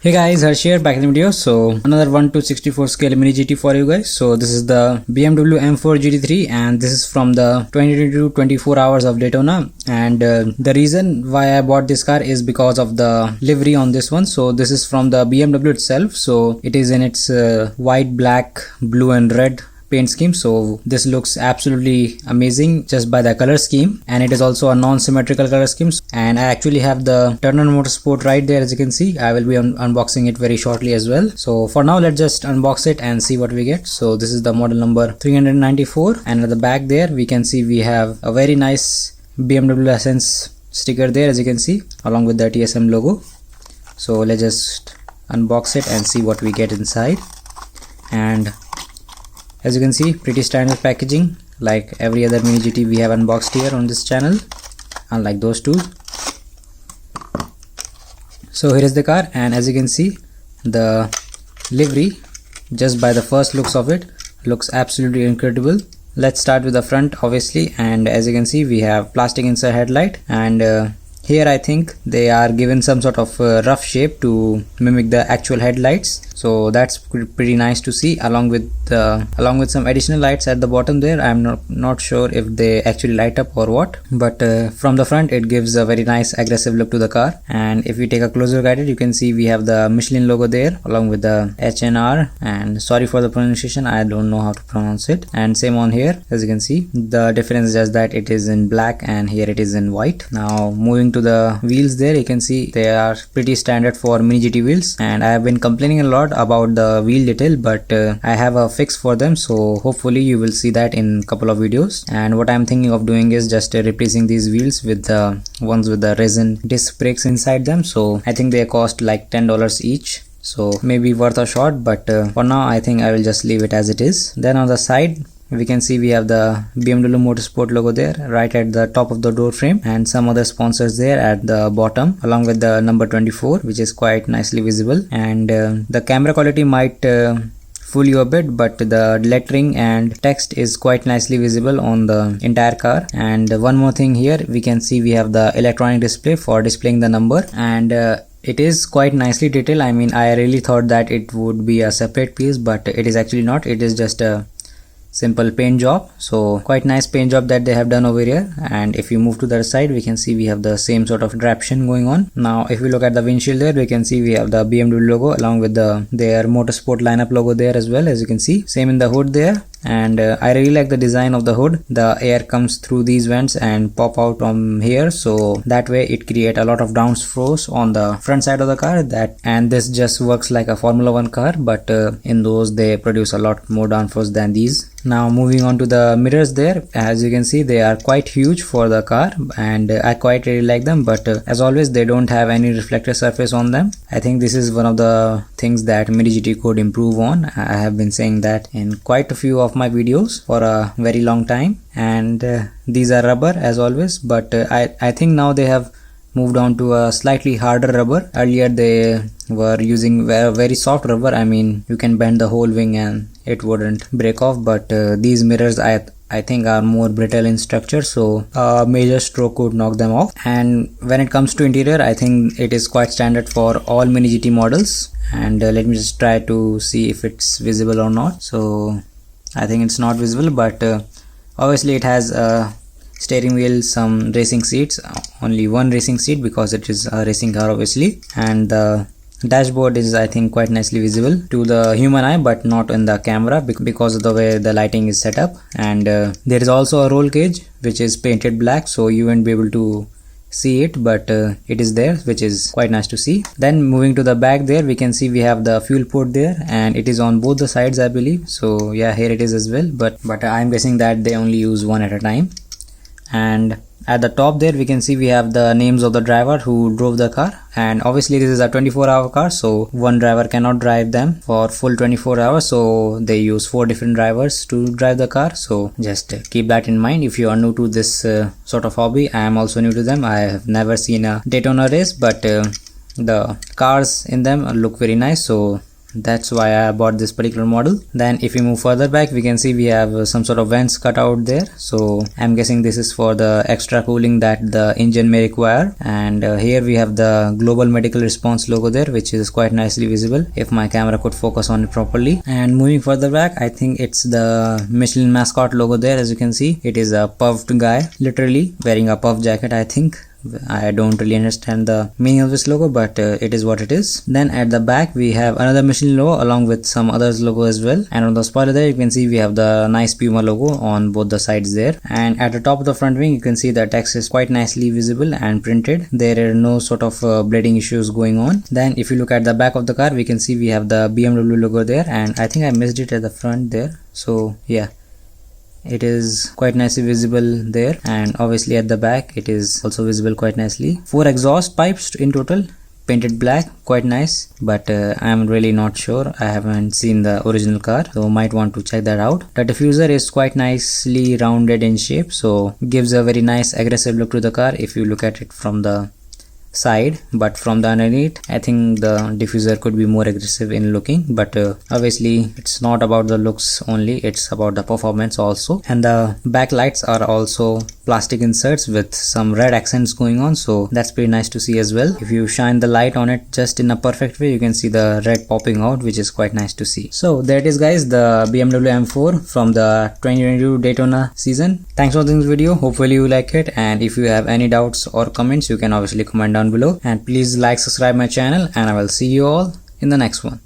Hey guys, Harsh here, back in the video. So another 1/64 scale mini GT for you guys. So this is the BMW M4 GT3 and this is from the 2022 24 hours of Daytona. And the reason why I bought this car is because of the livery on this one. So this is from the BMW itself. So it is in its white, black, blue and red paint scheme. So this looks absolutely amazing just by the color scheme, and it is also a non-symmetrical color scheme. And I actually have the Turner Motorsport right there, as you can see. I will be unboxing it very shortly as well. So for now, let's just unbox it and see what we get. So this is the model number 394, and at the back there we can see we have a very nice BMW Essence sticker there, as you can see, along with the TSM logo. So let's just unbox it and see what we get inside. And as you can see, pretty standard packaging like every other mini GT we have unboxed here on this channel, unlike those two. So here is the car, and as you can see, the livery, just by the first looks of it, looks absolutely incredible. Let's start with the front, obviously, and as you can see we have plastic inside headlight, and here I think they are given some sort of rough shape to mimic the actual headlights. So that's pretty nice to see, along with some additional lights at the bottom there. I'm not sure if they actually light up or what, but from the front it gives a very nice aggressive look to the car. And if we take a closer look at it, you can see we have the Michelin logo there along with the HNR, and sorry for the pronunciation, I don't know how to pronounce it. And same on here, as you can see, the difference is just that it is in black and here it is in white. Now moving to the wheels there, you can see they are pretty standard for mini GT wheels, and I have been complaining a lot about the wheel detail, but I have a fix for them, so hopefully you will see that in a couple of videos. And what I'm thinking of doing is just replacing these wheels with the ones with the resin disc brakes inside them. So I think they cost like $10 each, so maybe worth a shot, but for now I think I will just leave it as it is. Then on the side we can see we have the BMW Motorsport logo there right at the top of the door frame, and some other sponsors there at the bottom, along with the number 24, which is quite nicely visible. And the camera quality might fool you a bit, but the lettering and text is quite nicely visible on the entire car. And one more thing, here we can see we have the electronic display for displaying the number, and it is quite nicely detailed. I mean, I really thought that it would be a separate piece, but it is actually not. It is just a simple paint job. So quite nice paint job that they have done over here. And if you move to the other side, we can see we have the same sort of draption going on. Now if we look at the windshield there, we can see we have the BMW logo along with their Motorsport lineup logo there as well, as you can see. Same in the hood there. And I really like the design of the hood. The air comes through these vents and pop out from here, so that way it creates a lot of downforce on the front side of the car, and this just works like a Formula 1 car, but in those they produce a lot more downforce than these. Now moving on to the mirrors there, as you can see they are quite huge for the car, and I quite really like them, but as always they don't have any reflector surface on them. I think this is one of the things that mini GT could improve on. I have been saying that in quite a few of my videos for a very long time. And these are rubber as always, but I think now they have moved on to a slightly harder rubber. Earlier they were using very soft rubber. I mean, you can bend the whole wing and it wouldn't break off, but these mirrors I think are more brittle in structure, so a major stroke could knock them off. And when it comes to interior, I think it is quite standard for all mini GT models. And let me just try to see if it's visible or not. So I think it's not visible, but obviously it has a steering wheel, some racing seats, only one racing seat because it is a racing car obviously, and the dashboard is I think quite nicely visible to the human eye, but not in the camera because of the way the lighting is set up. And there is also a roll cage which is painted black, so you won't be able to see it, but it is there, which is quite nice to see. Then moving to the back there, we can see we have the fuel port there, and it is on both the sides I believe. So yeah, here it is as well, but I'm guessing that they only use one at a time. And at the top there we can see we have the names of the driver who drove the car, and obviously this is a 24-hour car, so one driver cannot drive them for full 24 hours, so they use 4 different drivers to drive the car. So just keep that in mind if you are new to this sort of hobby. I am also new to them. I have never seen a Daytona race, but the cars in them look very nice, so that's why I bought this particular model. Then if we move further back, we can see we have some sort of vents cut out there, so I'm guessing this is for the extra cooling that the engine may require. And here we have the global medical response logo there, which is quite nicely visible if my camera could focus on it properly. And moving further back, I think it's the Michelin mascot logo there. As you can see, it is a puffed guy literally wearing a puff jacket. I think I don't really understand the meaning of this logo, but it is what it is. Then at the back we have another Michelin logo along with some others logo as well, and on the spoiler there you can see we have the nice Puma logo on both the sides there. And at the top of the front wing you can see the text is quite nicely visible and printed. There are no sort of bleeding issues going on. Then if you look at the back of the car, we can see we have the BMW logo there, and I think I missed it at the front there, so yeah, it is quite nicely visible there. And obviously at the back it is also visible quite nicely. 4 exhaust pipes in total, painted black, quite nice, but I'm really not sure. I haven't seen the original car, so might want to check that out. The diffuser is quite nicely rounded in shape, so gives a very nice aggressive look to the car if you look at it from the side, but from the underneath I think the diffuser could be more aggressive in looking. But obviously it's not about the looks only, it's about the performance also. And the back lights are also plastic inserts with some red accents going on, so that's pretty nice to see as well. If you shine the light on it just in a perfect way, you can see the red popping out, which is quite nice to see. So there it is guys, the BMW M4 from the 2022 Daytona season. Thanks for watching this video, hopefully you like it, and if you have any doubts or comments you can obviously comment down below, and please like, subscribe my channel, and I will see you all in the next one.